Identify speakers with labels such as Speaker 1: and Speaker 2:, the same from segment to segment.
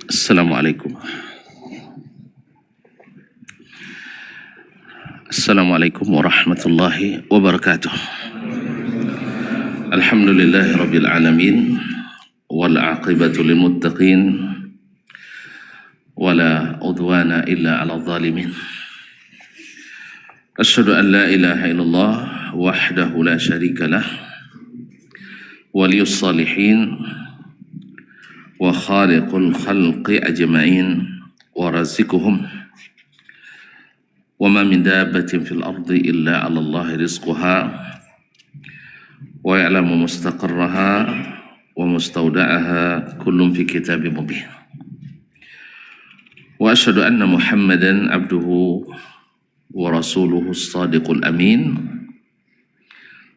Speaker 1: Assalamualaikum. Assalamualaikum warahmatullahi wabarakatuh. Alhamdulillahi rabbil alamin wal aqibatu lil muttaqin wala udwana illa 'alal zalimin. Asyhadu an la ilaha illallah wahdahu la syarikalah waliyus salihin wa khaliqul khalqi ajma'in wa razikuhum wa ma min dabbatin fil ardi illa 'ala Allahi rizquha wa ya'lamu mustaqarraha wa mustawda'aha kullun fi kitabim mubin. Wa asyhadu anna Muhammadan abduhu wa rasuluhu as-sadiqul amin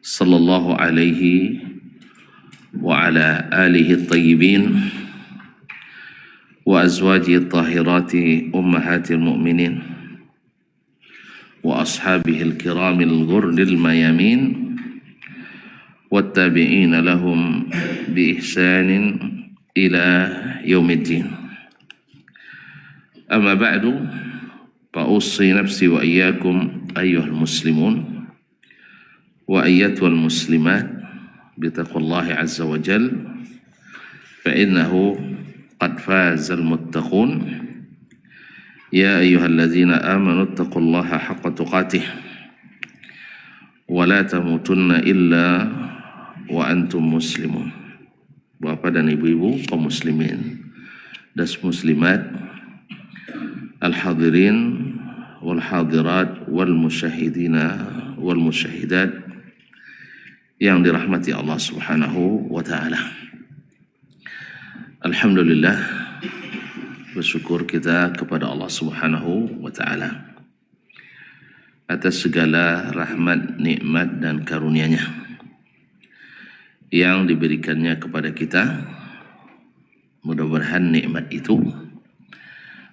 Speaker 1: sallallahu alaihi wa ala alihi at-tayyibin wa azwajihi at-tahirati ummahatil mu'minin wa ashabihi al-kiramil ghurril mayamin wattabi'ina lahum bi ihsanin ila yaumiddin. Amma ba'du, fa ussi nafsi wa iyyakum ayyuhal muslimun wa ayyatuhal muslimat bi taqwallahi azza wa jal fa innahu qad fazal muttaqun. Ya ayyuhalladzina amanu taqullaha haqqa tuqatih wa la tamutunna illa wa antum muslimun. Bapak dan ibu-ibu kaum muslimin dan muslimat, al-hadirin wal hadirat wal musyahidina wal musyahidat yang dirahmati Allah Subhanahu wa taala. Alhamdulillah, bersyukur kita kepada Allah Subhanahu wa taala atas segala rahmat, nikmat dan karunia-Nya yang diberikannya kepada kita. Mudah-mudahan nikmat itu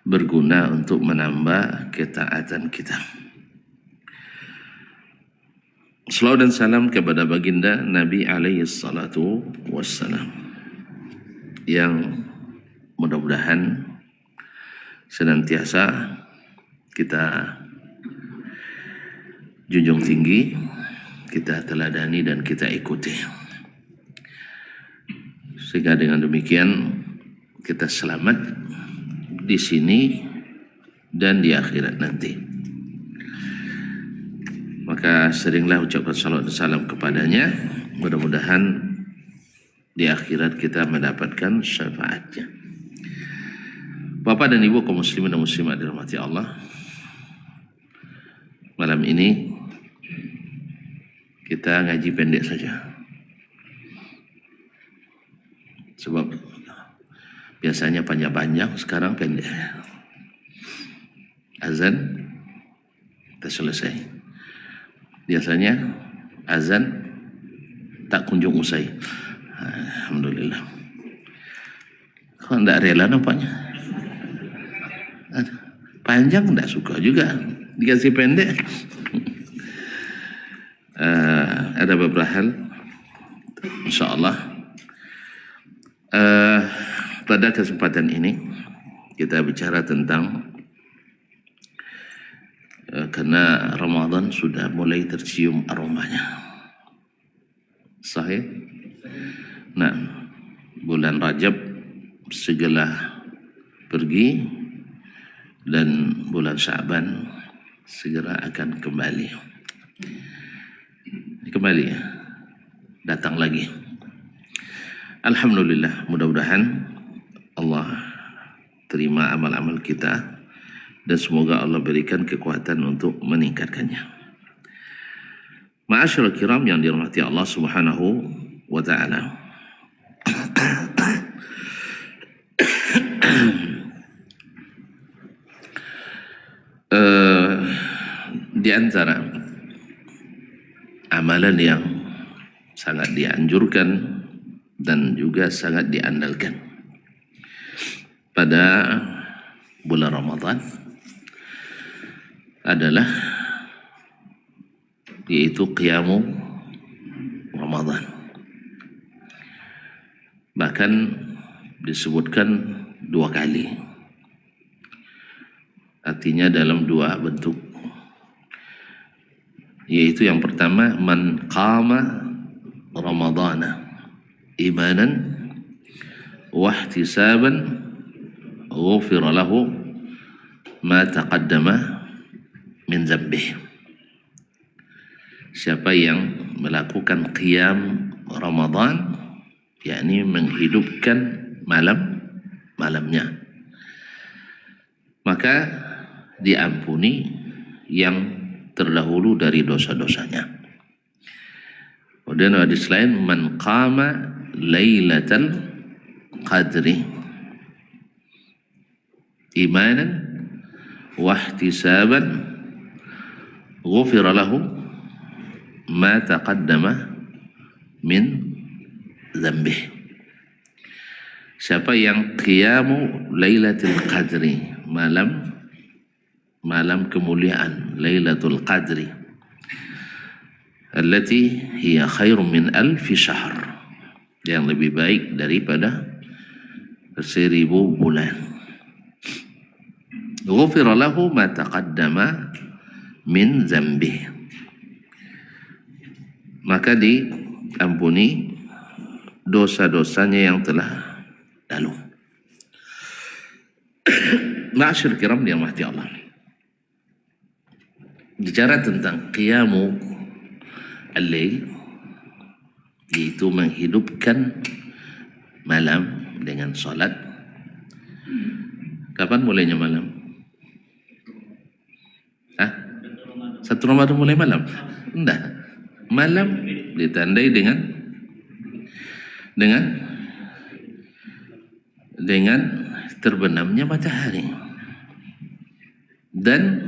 Speaker 1: berguna untuk menambah ketaatan kita. Salawat dan salam kepada baginda Nabi alaihi salatu wassalam yang mudah-mudahan senantiasa kita junjung tinggi, kita teladani dan kita ikuti, sehingga dengan demikian kita selamat di sini dan di akhirat nanti. Maka seringlah ucapkan salawat dan salam kepadanya, mudah-mudahan di akhirat kita mendapatkan syafaatnya. Bapak dan ibu kaum muslimin dan muslimat dirahmati Allah, malam ini kita ngaji pendek saja, sebab biasanya panjang-panjang, sekarang pendek. Azan kita selesai. Biasanya azan tak kunjung usai. Alhamdulillah. Kok enggak rela nampaknya? Panjang enggak suka juga, dikasih pendek. Ada beberapa hal, insyaallah. Pada kesempatan ini kita bicara tentang karena Ramadan sudah mulai tercium aromanya. Sahih? Nah, bulan Rajab segera pergi dan bulan Sya'ban segera akan kembali. Kembali ya, datang lagi. Alhamdulillah, mudah-mudahan Allah terima amal-amal kita dan semoga Allah berikan kekuatan untuk meningkatkannya. Ma'asyiral kiram yang dirahmati Allah Subhanahu wa taala. Di antara amalan yang sangat dianjurkan dan juga sangat diandalkan pada bulan Ramadan adalah yaitu qiyamu Ramadan. Bahkan disebutkan 2 kali, artinya dalam 2 bentuk, yaitu yang pertama, man qama ramadana imanan wa ihtisaban ghufira lahu ma taqaddama min dzambih. Siapa yang melakukan qiyam Ramadan, yakni menghidupkan malamnya, maka diampuni yang terdahulu dari dosa-dosanya. Kemudian hadis lain, man qama lailatal qadri imanan wa ihtisaban ghufira lahu ma taqaddama min dzambih. Siapa yang qiyamu lailatul qadri, malam kemuliaan, lailatul qadri allati hiya khairum min alfi syahr, yang lebih baik daripada 1000 bulan. Ghufira lahu ma taqaddama min dzambih, maka diampuni dosa-dosanya yang telah lalu. Ma'asyir kiram dirahmati Allah, bicara tentang qiyamu al-lail, yaitu menghidupkan malam dengan salat. Kapan mulainya malam? 1 Ramadan mulai malam? Enggak. Malam ditandai dengan terbenamnya matahari, dan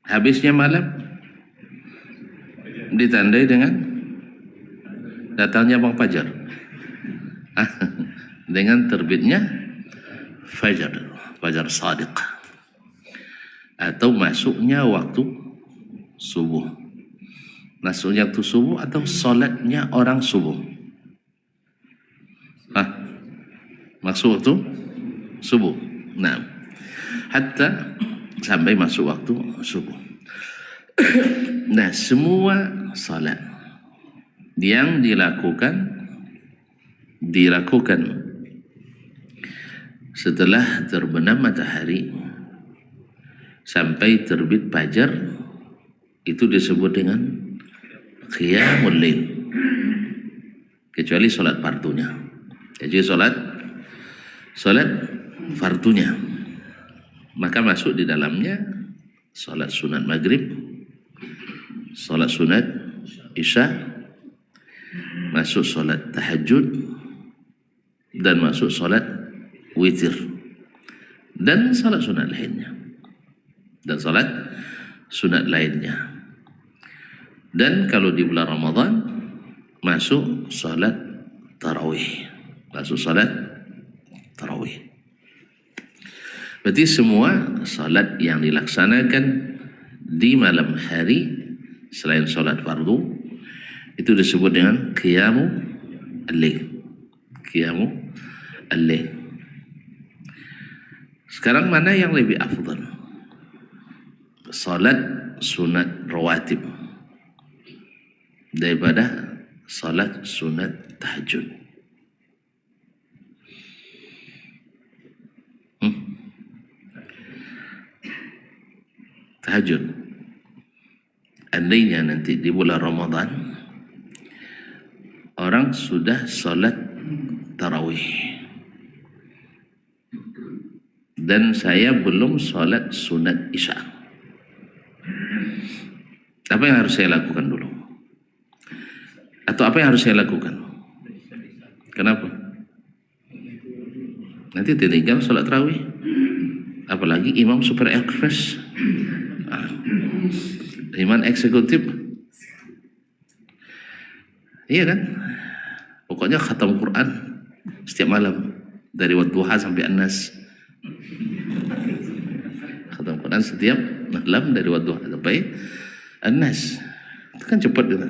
Speaker 1: habisnya malam ditandai dengan datangnya bang fajar, dengan terbitnya fajar shadiq, atau masuknya waktu subuh, masuknya waktu subuh atau solatnya orang subuh. Masuk waktu subuh. Nah, hatta sampai masuk waktu subuh. Nah, semua salat yang dilakukan setelah terbenam matahari sampai terbit fajar, itu disebut dengan qiyamul lail, kecuali salat fardunya. Jadi salat fardunya, maka masuk di dalamnya salat sunat maghrib, salat sunat isya, masuk salat tahajud, dan masuk salat witir, dan salat sunat lainnya. Dan kalau di bulan Ramadan masuk salat tarawih, Berarti semua salat yang dilaksanakan di malam hari selain salat fardu itu disebut dengan qiyamu al-lail. Sekarang mana yang lebih afdal? Salat sunat rawatib daripada salat sunat tahajud? Tahajud, andainya nanti di bulan Ramadan orang sudah salat tarawih dan saya belum salat sunat isya, apa yang harus saya lakukan dulu? Atau apa yang harus saya lakukan? Kenapa? Nanti tinggal salat tarawih, apalagi imam super ekspres, iman eksekutif, Iya kan? Pokoknya khatam Quran setiap malam dari Wadduha sampai An-Nas. Khatam Quran setiap malam dari Wadduha sampai An-Nas. Itu kan cepat gitu.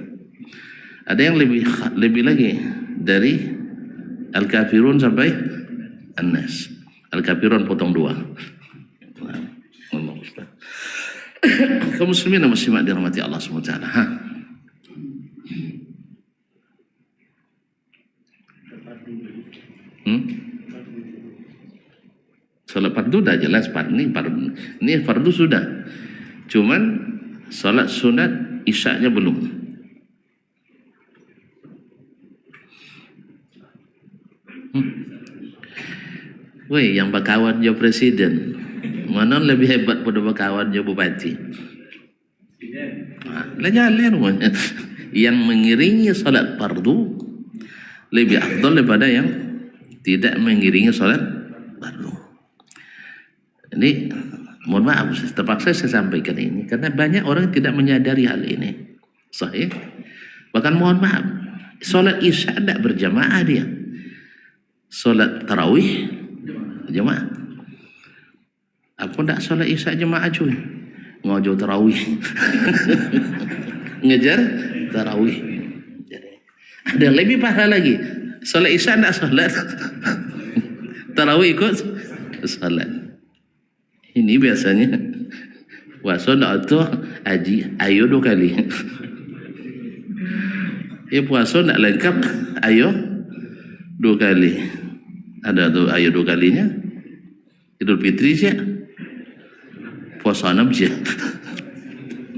Speaker 1: Ada yang lebih lagi dari Al-Kafirun sampai An-Nas. Al-Kafirun potong 2. Allah Ustaz. Kaum muslimin dan muslimat dirahmati Allah SWT. Salat fardu dah jelas, ini fardu sudah. Cuman salat sunat isya-nya belum. Woi, yang berkawan je presiden, mana lebih hebat pada berkawan je bupati? Lah jalan rumahnya. Yang mengiringi salat fardu lebih afdal daripada yang tidak mengiringi salat fardu. Ini mohon maaf, terpaksa saya sampaikan ini karena banyak orang yang tidak menyadari hal ini. Sahih. Bahkan mohon maaf, salat isya tidak berjamaah dia. Salat tarawih jemaah. Aku tidak salat isya jemaah cuy. Ngojo tarawih. Ngejar tarawih. Ada yang lebih parah lagi. Salat isya tidak salat. Tarawih ikut salat. Ini biasanya puasa atau haji ayo 2 kali. Ya puasa nak lengkap ayo 2 kali. Ada tu ayo 2 kalinya. Idul Fitri je. Puasa 6 je.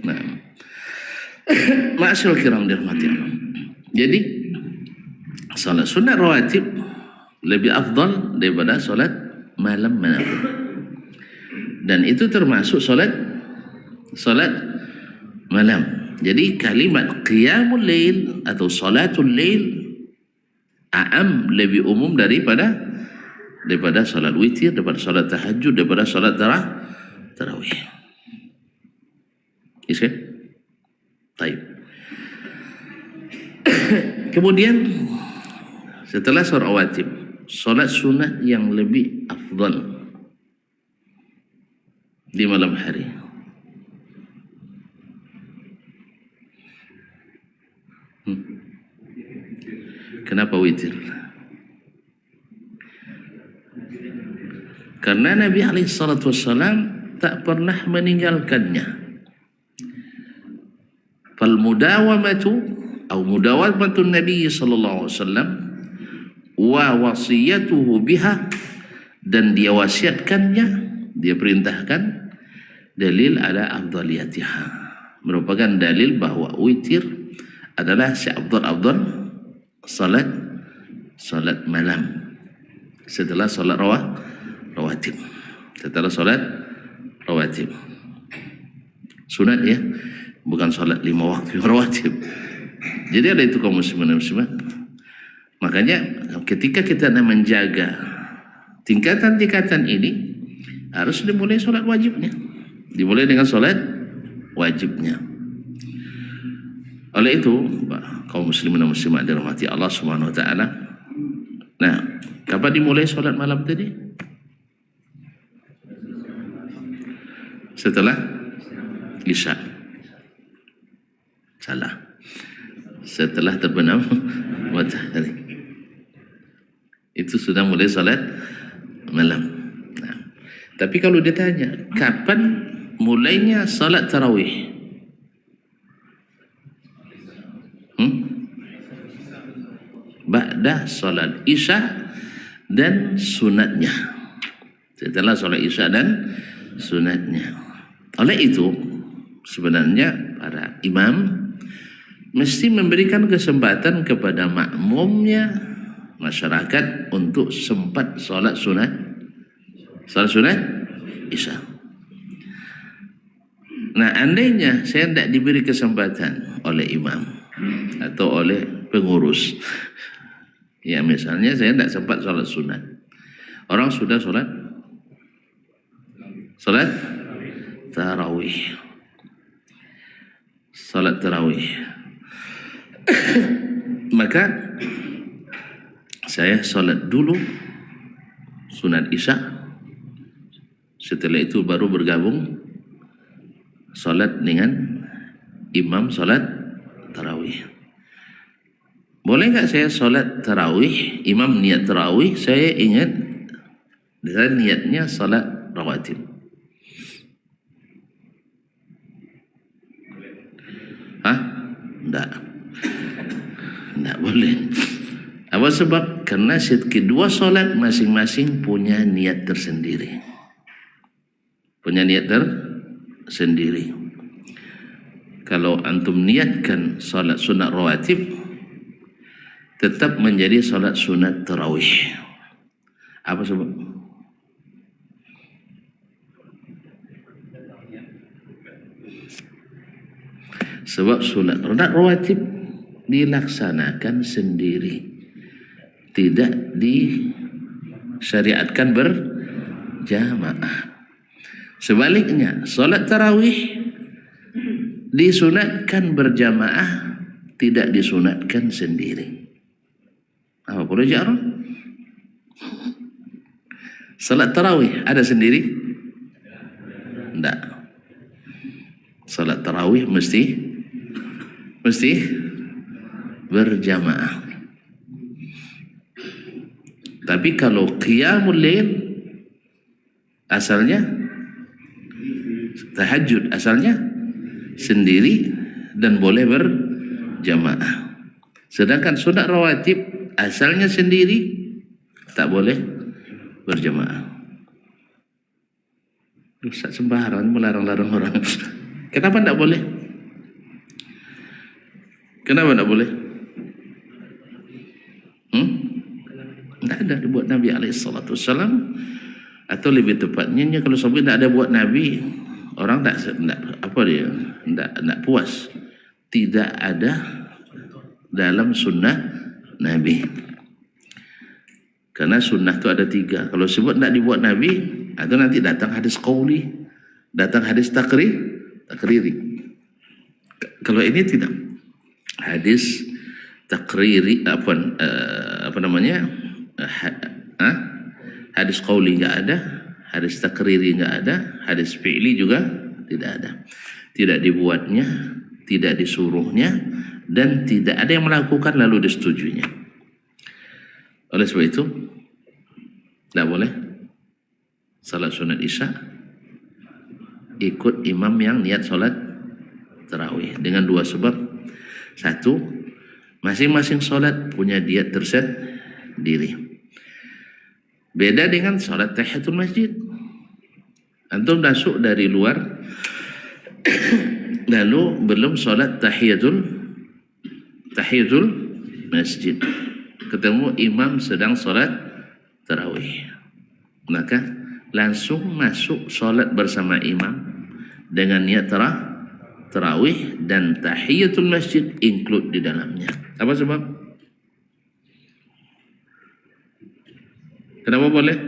Speaker 1: Nah. Ma'asyil kiram dirahmati Allah. Jadi salat sunat rawatib lebih afdal daripada salat malam manapun. Dan itu termasuk salat malam. Jadi kalimat qiyamul lail atau salatul lail a'am, lebih umum daripada salat witir, daripada salat tahajud, daripada salat tarawih. Oke? Baik. Kemudian setelah salat rawatib, salat sunat yang lebih afdal di malam hari. Kenapa witir? Karena Nabi SAW tak pernah meninggalkannya. Fal mudawamatu atau mudawamatu Nabi SAW wa wasiyatuhu biha, dan dia wasiatkannya, dia perintahkan, dalil ala afdaliyatiha, merupakan dalil bahwa witir adalah seafdal salat malam setelah salat rawatib. Setelah salat rawatib sunat ya, bukan salat 5 waktu rawatib. Jadi ada itu kaum muslimin dan muslimat. Makanya ketika kita nak menjaga tingkatan-tingkatan ini, harus dimulai salat wajibnya. Dimulai dengan salat wajibnya. Oleh itu, kaum muslimin dan muslimat dirahmati Allah Subhanahu wa taala. Nah, kapan dimulai salat malam tadi? Setelah Isya. Salah. Setelah terbenam matahari. Itu sudah mulai salat malam. Nah, tapi kalau ditanya, kapan mulainya salat tarawih? Ba'da salat Isya dan sunatnya. Setelah salat Isya dan sunatnya. Oleh itu, sebenarnya para imam mesti memberikan kesempatan kepada makmumnya, masyarakat, untuk sempat salat sunat Isya. Nah, andainya saya tidak diberi kesempatan oleh imam atau oleh pengurus, ya misalnya saya tidak sempat salat sunat, orang sudah salat tarawih, salat tarawih. Maka saya solat dulu sunat isya, setelah itu baru bergabung solat dengan imam solat tarawih. Boleh nggak saya solat tarawih, imam niat tarawih, saya ingat dan niatnya solat rawatib? Hah? Enggak boleh. Apa sebab? Karena kedua solat masing-masing punya niat tersendiri. Punya niat tersendiri. Kalau antum niatkan solat sunat rawatib, tetap menjadi solat sunat tarawih. Apa sebab? Sebab solat rawatib dilaksanakan sendiri, tidak disyariatkan berjamaah. Sebaliknya, solat tarawih disunatkan berjamaah, tidak disunatkan sendiri. Apa boleh jarang? Salat tarawih ada sendiri? Tidak. Salat tarawih mesti berjamaah. Tapi kalau qiyamul lail asalnya tahajud, asalnya sendiri dan boleh berjamaah. Sedangkan sunat rawatib asalnya sendiri, tak boleh berjamaah. Ustaz sembarangan melarang-larang orang. Kenapa tak boleh? Kenapa tak boleh? Tak ada dibuat Nabi SAW. Atau lebih tepatnya, kalau sampai tak ada buat Nabi, orang tak puas. Tidak ada dalam sunnah Nabi. Karena sunnah itu ada 3. Kalau sebut tak dibuat Nabi, atau nanti datang hadis qauli, datang hadis takriri. Kalau ini tidak. Hadis takriri apa namanya? Hadis qauli enggak ada, hadis takriri enggak ada, hadis fi'li juga tidak ada. Tidak dibuatnya, tidak disuruhnya, dan tidak ada yang melakukan lalu disetujuinya. Oleh sebab itu, tidak boleh salat sunat isya ikut imam yang niat salat tarawih dengan 2 sebab. 1, masing-masing salat punya niat tersendiri. Beda dengan salat tahiyatul masjid. Antum masuk dari luar lalu belum salat tahiyatul masjid, ketemu imam sedang salat tarawih, maka langsung masuk salat bersama imam dengan niat tarawih, dan tahiyatul masjid include di dalamnya. Apa sebab? Kenapa boleh?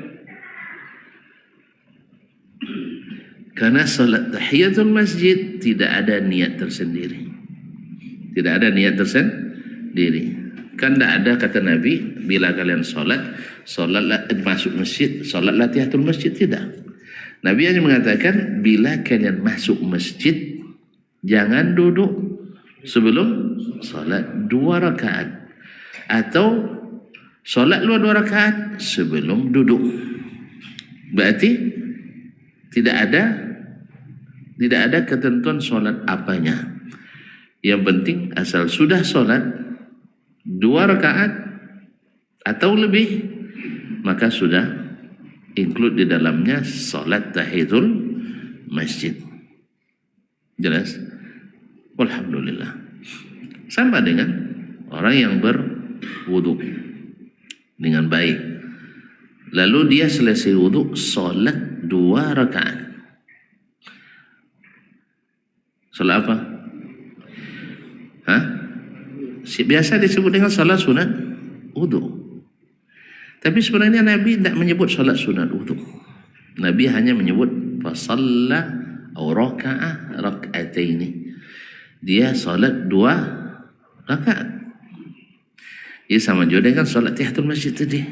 Speaker 1: Karena salat tahiyatul masjid tidak ada niat tersendiri. Tidak ada niat tersendiri. Kan tidak ada kata Nabi, bila kalian solatlah masuk masjid, solatlah tahiyatul masjid. Tidak. Nabi hanya mengatakan, bila kalian masuk masjid, jangan duduk sebelum solat 2 rakaat. Atau solat 2 rakaat sebelum duduk. Berarti tidak ada ketentuan solat apanya. Yang penting asal sudah solat 2 rakaat atau lebih, maka sudah include di dalamnya solat tahiyatul masjid. Jelas? Alhamdulillah. Sama dengan orang yang berwudu dengan baik, lalu dia selesai wudu solat 2 rakaat. Solat apa? Biasa disebut dengan salat sunat wudu. Tapi sebenarnya Nabi tidak menyebut salat sunat wudu. Nabi hanya menyebut fasalla atau raka'ataini. Dia salat 2 rakaat. Ya sama juga dengan solat tahiyatul masjid tadi.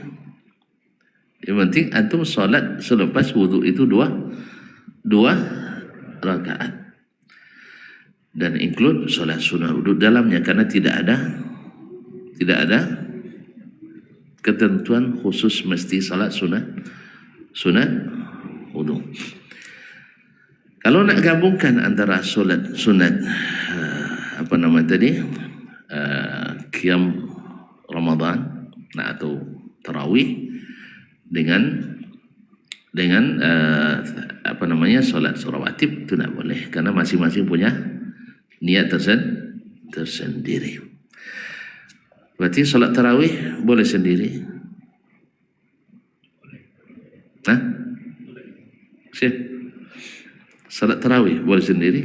Speaker 1: Yang penting antum solat selepas wudu itu dua rakaat. Dan include solat sunnah wudu dalamnya, karena tidak ada ketentuan khusus mesti salat sunat wudu. Kalau nak gabungkan antara solat sunat qiyam Ramadan atau tarawih dengan solat rawatib, itu tidak boleh, karena masing-masing punya niat tersendiri. Berarti solat tarawih boleh sendiri? Hah? Syekh, solat tarawih boleh sendiri?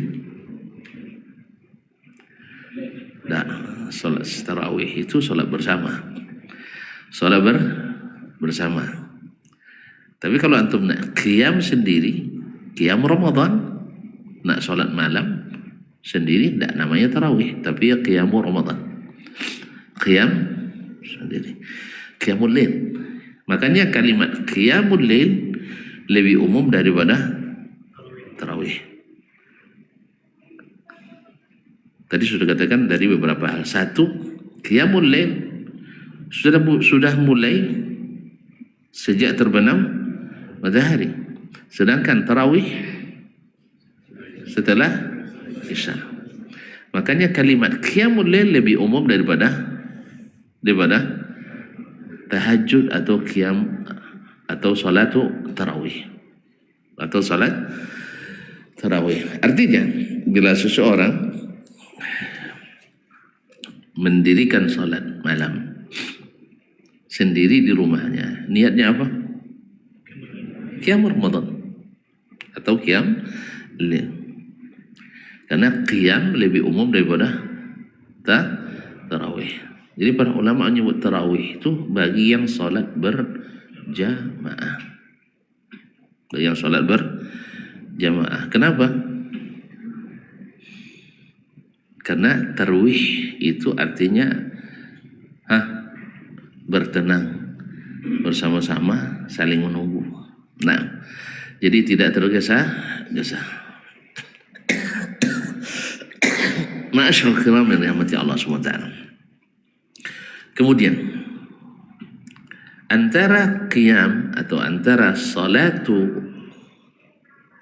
Speaker 1: Tak, solat tarawih itu solat bersama. Solat bersama. Tapi kalau antum nak qiyam sendiri, qiyam Ramadan, nak solat malam sendiri, tak namanya tarawih, tapi ya qiyam Ramadan. Qiyam sendiri, qiyamul lail. Makanya kalimat qiyamul lail lebih umum daripada tarawih. Tadi sudah katakan dari beberapa hal. Satu, qiyamul lail sudah mulai sejak terbenam matahari, sedangkan tarawih setelah isya. Makanya kalimat qiyamul lail lebih umum daripada tahajud atau qiyam atau salatu tarawih atau salat tarawih. Artinya bila seseorang mendirikan salat malam sendiri di rumahnya, niatnya apa? Qiyam Ramadan atau qiyam lail. Karena qiyam lebih umum daripada tarawih. Jadi para ulama menyebut tarawih itu bagi yang salat berjamaah. Bagi yang salat berjamaah. Kenapa? Karena tarawih itu artinya bertenang bersama-sama, saling menunggu. Nah, jadi tidak tergesa-gesa. Ma'asyarul kiram yang dirahmati Allah SWT. Kemudian antara qiyam atau antara salatu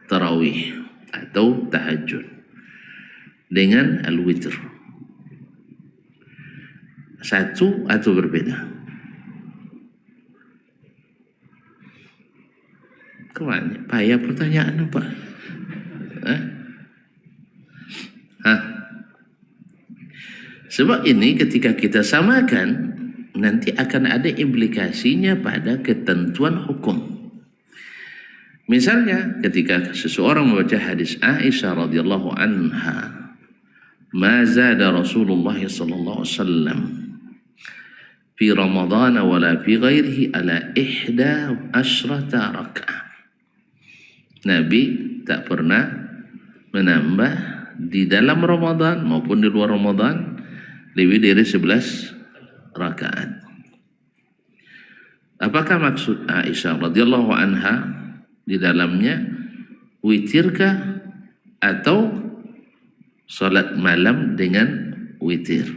Speaker 1: tarawih atau tahajud dengan al-witr, satu atau berbeda? Kemana? Payah pertanyaan apa? Sebab ini ketika kita samakan, nanti akan ada implikasinya pada ketentuan hukum. Misalnya ketika seseorang membaca hadis Aisyah radhiyallahu anha, ma zada Rasulullah sallallahu alaihi wasallam fi Ramadan wala fi ghairihi ala 11 raka'ah. Nabi tak pernah menambah di dalam Ramadan maupun di luar Ramadan lebih dari 11 rakaat. Apakah maksud Aisyah radhiyallahu anha di dalamnya witirkah atau salat malam dengan witir?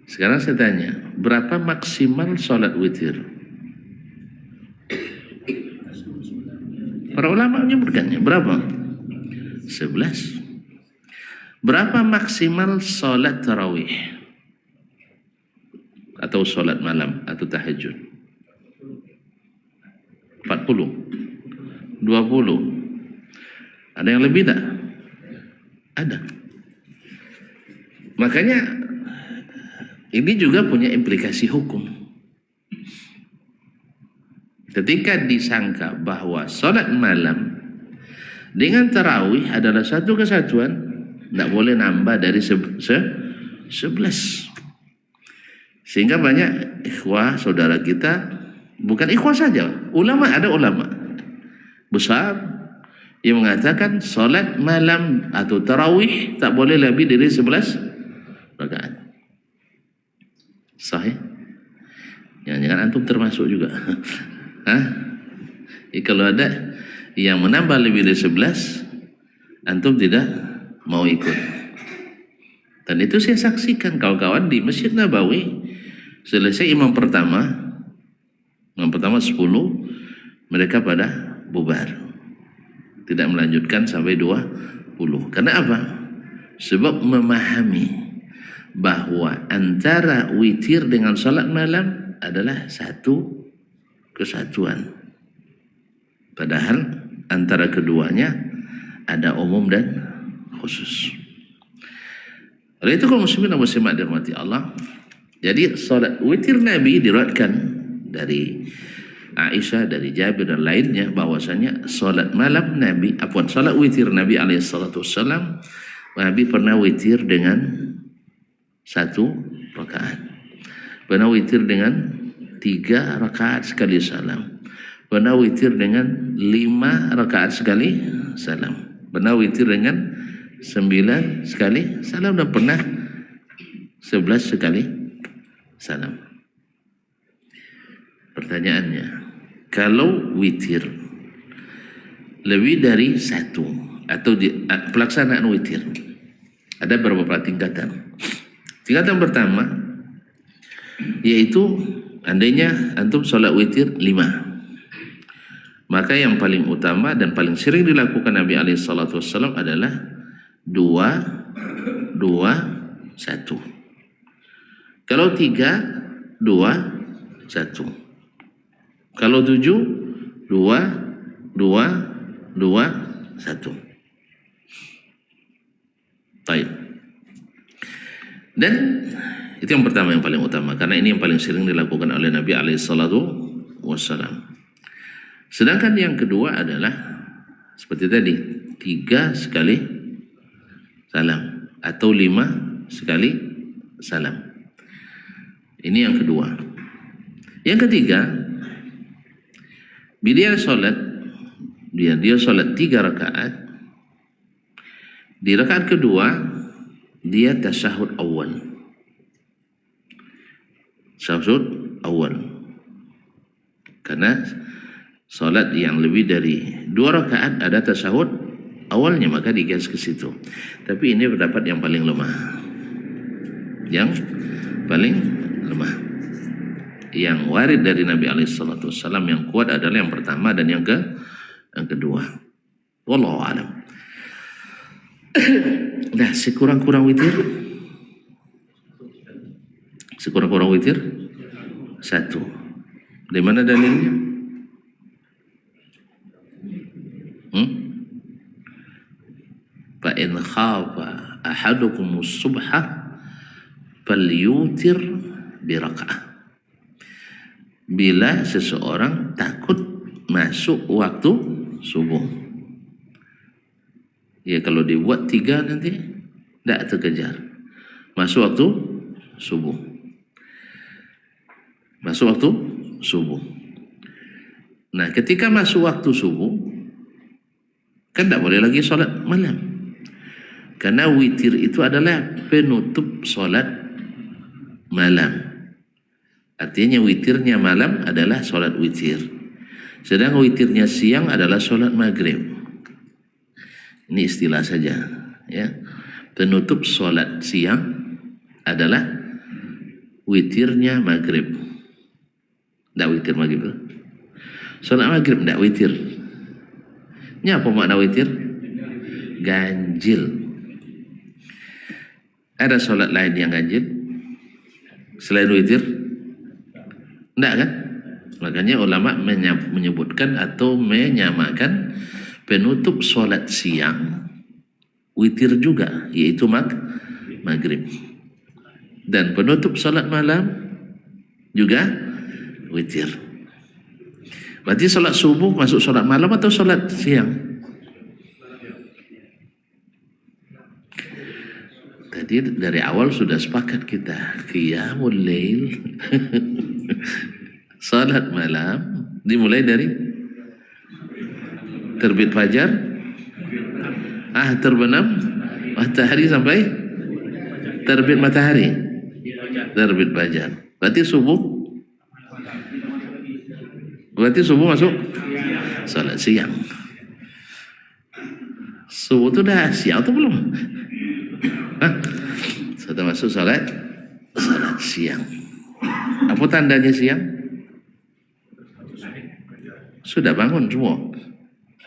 Speaker 1: Sekarang saya tanya, berapa maksimal salat witir? Para ulama menyebutkannya berapa? 11. Berapa maksimal salat tarawih atau salat malam atau tahajud? 40, 20. Ada yang lebih tak? Ada. Makanya ini juga punya implikasi hukum. Ketika disangka bahwa salat malam dengan tarawih adalah satu kesatuan, tidak boleh nambah dari 11. Sehingga banyak ikhwah saudara kita, bukan ikhwah saja, ulama, ada ulama besar yang mengatakan solat malam atau tarawih tak boleh lebih dari 11 rakaat. Sahih? Jangan-jangan antum termasuk juga. Hah? Kalau ada yang menambah lebih dari 11, antum tidak mau ikut. Dan itu saya saksikan kawan-kawan di Masjid Nabawi. Selesai imam pertama 10, mereka pada bubar. Tidak melanjutkan sampai 20. Karena apa? Sebab memahami bahwa antara witir dengan salat malam adalah satu kesatuan. Padahal antara keduanya ada umum dan khusus. Oleh itu kaum muslimin dan muslimat dirahmati Allah, jadi salat witir Nabi diriwayatkan dari Aisyah, dari Jabir dan lainnya bahwasanya salat malam Nabi, salat witir Nabi alaihi salatu wassalam, Nabi pernah witir dengan 1 rakaat. Pernah witir dengan 3 rakaat sekali salam. Pernah witir dengan 5 rakaat sekali salam. Pernah witir dengan 9 sekali salam, dan pernah 11 sekali salam. Pertanyaannya, kalau witir lebih dari 1 atau pelaksanaan witir ada beberapa tingkatan. Tingkatan pertama yaitu andainya antum sholat witir 5, maka yang paling utama dan paling sering dilakukan Nabi alaihi salatu wassalam adalah 2, 2, 1. Kalau 3, 2, 1. Kalau 7, 2, 2, 2, 1. Baik. Dan itu yang pertama, yang paling utama, karena ini yang paling sering dilakukan oleh Nabi alaihi salatu wassalam. Sedangkan yang kedua adalah seperti tadi, 3 sekali salam atau 5 sekali salam. Ini yang kedua. Yang ketiga, bila dia solat 3 rakaat, di rakaat kedua dia tasyahud awal. Tasyahud awal. Karena solat yang lebih dari 2 rakaat ada tasyahud awalnya, maka digas ke situ. Tapi ini pendapat yang paling lemah. Yang paling lemah. Yang warid dari Nabi alaihissalatu wassalam yang kuat adalah yang pertama dan yang kedua. Wallahu a'lam. Nah, sekurang-kurang witir 1. Di mana dalilnya? Fa in khafa ahadukum as-subha falyutir bi raka'ah. Bila seseorang takut masuk waktu subuh, ya kalau dibuat 3 nanti tidak terkejar masuk waktu subuh. Masuk waktu subuh. Nah, ketika masuk waktu subuh kan tidak boleh lagi solat malam, karena witir itu adalah penutup solat malam. Artinya witirnya malam adalah solat witir, sedang witirnya siang adalah solat maghrib. Ini istilah saja, ya. Penutup solat siang adalah witirnya maghrib. Tidak witir maghrib. Solat maghrib tidak witir. Ini apa makna witir? Ganjil. Ada solat lain yang ganjil selain witir? Tidak kan? Makanya ulama menyebutkan atau menyamakan penutup solat siang witir juga, yaitu maghrib. Dan penutup solat malam juga witir. Berarti solat subuh masuk solat malam atau solat siang? Tadi dari awal sudah sepakat kita qiyamul lail. Salat malam dimulai dari terbit fajar Terbenam matahari sampai terbit matahari, terbit fajar. Berarti subuh masuk salat siang. Subuh itu dah siang atau belum? Sudah masuk salat siang. Apa tandanya siang? Sudah bangun semua.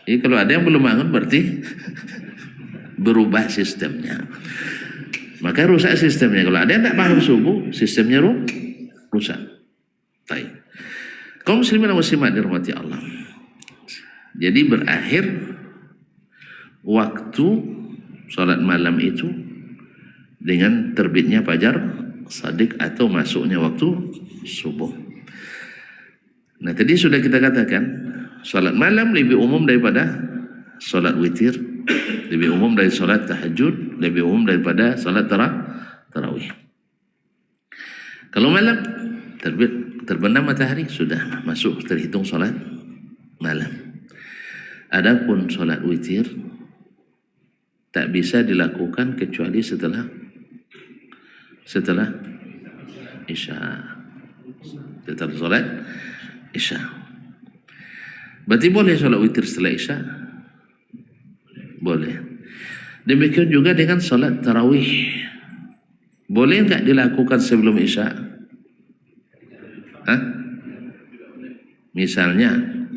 Speaker 1: Jadi kalau ada yang belum bangun berarti berubah sistemnya. Maka rusak sistemnya. Kalau ada yang tak bangun subuh, sistemnya rusak. Baik. Kaum muslimin dan muslimat dirahmati Allah. Jadi berakhir waktu salat malam itu dengan terbitnya fajar shadiq atau masuknya waktu subuh. Nah, tadi sudah kita katakan salat malam lebih umum daripada salat witir, lebih umum dari salat tahajud, lebih umum daripada salat tarawih. Kalau malam terbenam matahari sudah masuk terhitung salat malam. Adapun salat witir tak bisa dilakukan kecuali setelah Isya. Setelah salat Isya. Berarti boleh salat witir setelah Isya? Boleh. Demikian juga dengan salat tarawih. Boleh enggak dilakukan sebelum Isya? Misalnya,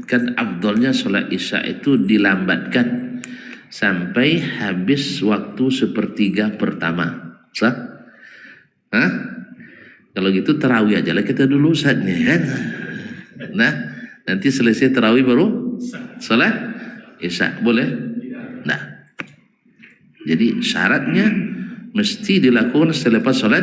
Speaker 1: kan afdalnya salat Isya itu dilambatkan sampai habis waktu sepertiga pertama. Sah? Kalau gitu tarawih aja lah kita dulu saatnya kan. Nah, nanti selesai tarawih baru salat Isya. Boleh? Nah. Jadi syaratnya mesti dilakukan selepas salat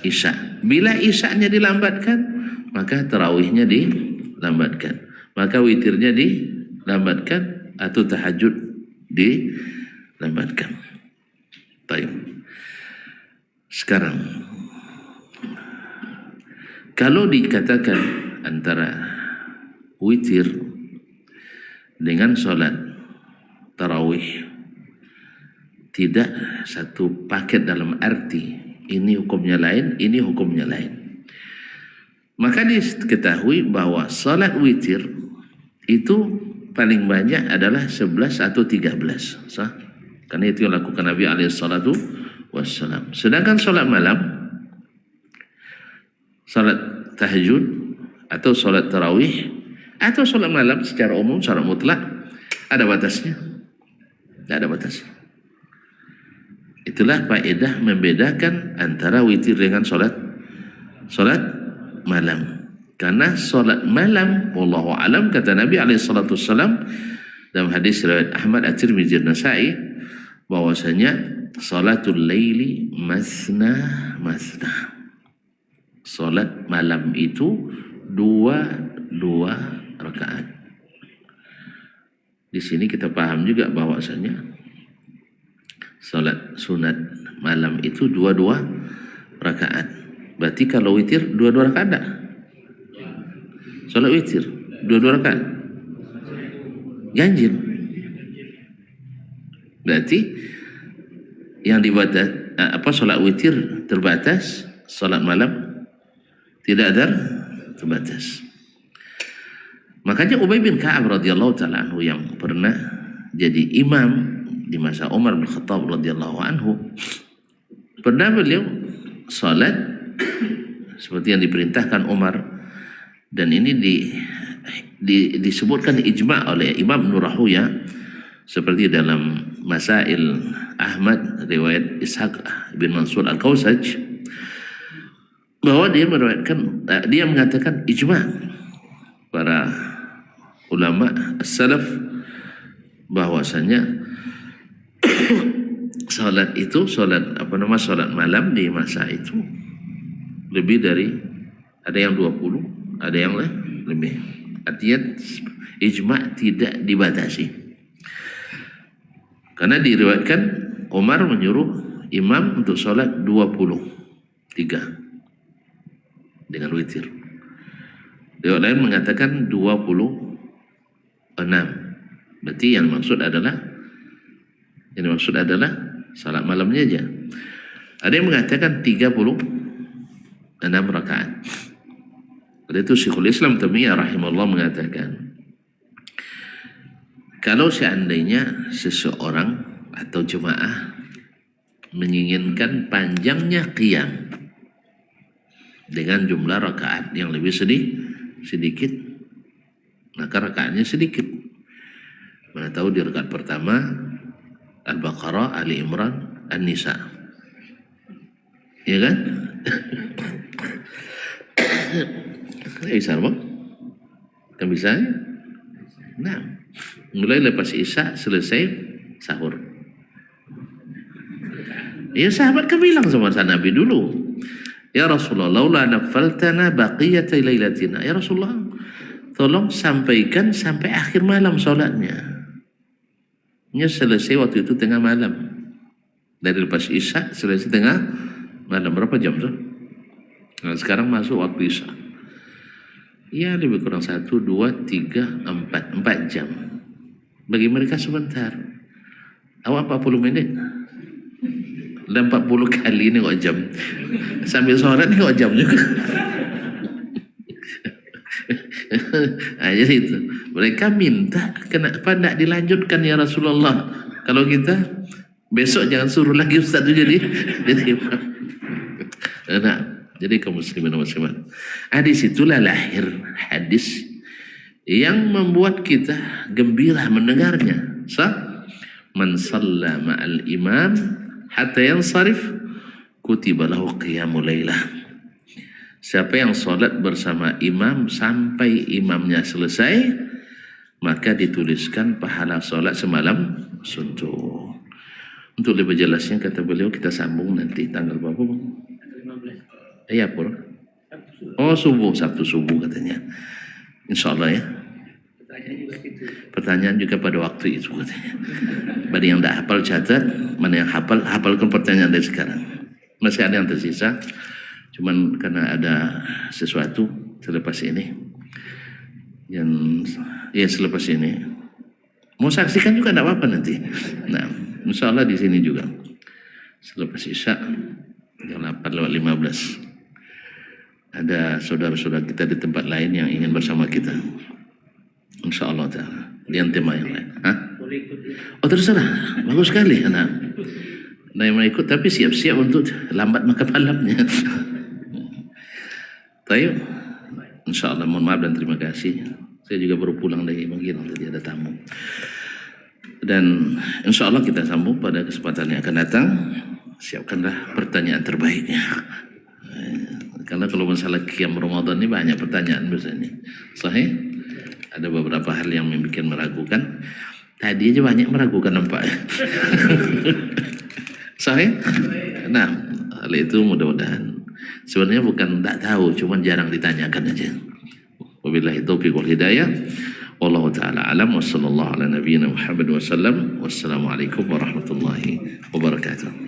Speaker 1: Isya. Bila Isya-nya dilambatkan, maka tarawihnya dilambatkan. Maka witirnya dilambatkan atau tahajud dilambatkan. Baik. Sekarang kalau dikatakan antara witir dengan salat tarawih tidak satu paket dalam arti ini hukumnya lain, ini hukumnya lain, maka diketahui bahwa salat witir itu paling banyak adalah 11 atau 13. Sah? Karena itu yang lakukan Nabi alaihissalatu wassalam. Sedangkan salat malam, salat tahajud atau salat tarawih atau salat malam secara umum, secara mutlak ada batasnya. Tidak ada batasnya. Itulah faedah membedakan antara witir dengan salat malam. Karena salat malam, wallahu alam, kata Nabi alaihissalatu wassalam dalam hadis riwayat Ahmad, At-Tirmidzi, An-Nasa'i, bahwasanya salatul laili masna. Salat malam itu dua rakaat. Di sini kita paham juga bahwasanya salat sunat malam itu dua rakaat. Berarti kalau witir dua rakaat tak? Salat witir dua rakaat ganjil. Berarti yang dibatas salat witir terbatas, salat malam tidak ada terbatas. Makanya Ubay bin Ka'ab radhiyallahu taala anhu yang pernah jadi imam di masa Umar bin Khattab radhiyallahu anhu, pernah beliau salat seperti yang diperintahkan Umar, dan ini disebutkan ijma' oleh Imam Ibnu Rahuyah seperti dalam Masail Ahmad riwayat Ishaq bin Mansur Al-Kausaj, bahwa dia mengatakan ijma' para ulama salaf bahwasanya salat malam di masa itu lebih dari, ada yang 20, ada yang lebih. Artinya ijma' tidak dibatasi. Karena diriwayatkan Umar menyuruh imam untuk salat 23 dengan witir. Riwayat lain mengatakan 26. Berarti yang maksud adalah Yang maksud adalah salat malamnya aja. Ada yang mengatakan 36 rakaat. Oleh itu Syekhul Islam Taimiyah rahimahullah mengatakan, kalau seandainya seseorang atau jemaah menginginkan panjangnya qiyam dengan jumlah rakaat yang lebih sedikit, maka rakaatnya sedikit. Mana tahu di rakaat pertama Al-Baqarah, Ali Imran, An-Nisa, ya kan? Bisa apa? Kan bisa? Nah, mulai lepas Isya selesai sahur. Ya sahabat kan bilang sama Nabi dulu, ya Rasulullah, laula nafaltana baqiyata lailatina. Ya Rasulullah, tolong sampaikan sampai akhir malam sholatnya. Nya selesai waktu itu tengah malam. Dari lepas Isya selesai tengah malam. Berapa jam tuh? Nah, sekarang masuk waktu Isya. Ya lebih kurang 1, 2, 3, 4 jam. Bagi mereka sebentar. Awak 40 menit. Dan 40 kali ini kok jam. Sambil sholat ini kok jam juga. Nah, jadi itu. Mereka minta, kenapa tidak dilanjutkan ya Rasulullah? Kalau kita besok jangan suruh lagi Ustaz itu jadi nah, jadi kaum muslimin dan muslimat. Disitulah lahir hadis yang membuat kita gembira mendengarnya. Man shalla ma'al imam hatta yansarif kutiba lahu qiyamul lailah. Siapa yang sholat bersama imam sampai imamnya selesai, maka dituliskan pahala sholat semalam suntuk. Untuk lebih jelasnya kata beliau kita sambung nanti tanggal berapa? 15. Iya pur. Oh subuh, Sabtu subuh katanya. Insyaallah ya. Pertanyaan juga pada waktu itu katanya. Bagi yang tidak hafal catat, mana yang hafal hafalkan pertanyaan dari sekarang. Masih ada yang tersisa. Cuman karena ada sesuatu selepas ini, yang ya selepas ini mau saksikan juga tidak apa-apa nanti. Nah, insya Allah di sini juga selepas Isya jam 8:15 ada saudara-saudara kita di tempat lain yang ingin bersama kita. Insya Allah taala dengan tema yang lain. Oh terserah, bagus sekali. Nah yang mau ikut tapi siap-siap untuk lambat makan malamnya. Baik, insya Allah mohon maaf dan terima kasih. Saya juga baru pulang dari Manggil, tadi ada tamu. Dan insya Allah kita sambung pada kesempatan yang akan datang. Siapkanlah pertanyaan terbaiknya. Karena kalau masalah qiyam Ramadan ini banyak pertanyaan biasanya. Sahih? Ada beberapa hal yang membuat meragukan. Tadi aja banyak meragukan nampak. Sahih? Nah, hal itu mudah-mudahan. Sebenarnya bukan tak tahu, cuman jarang ditanyakan aja. Wabillahi taufiq wal hidayah. Wallahu taala alam wa sallallahu ala nabiyyina Muhammad wa sallam. Wassalamualaikum warahmatullahi wabarakatuh.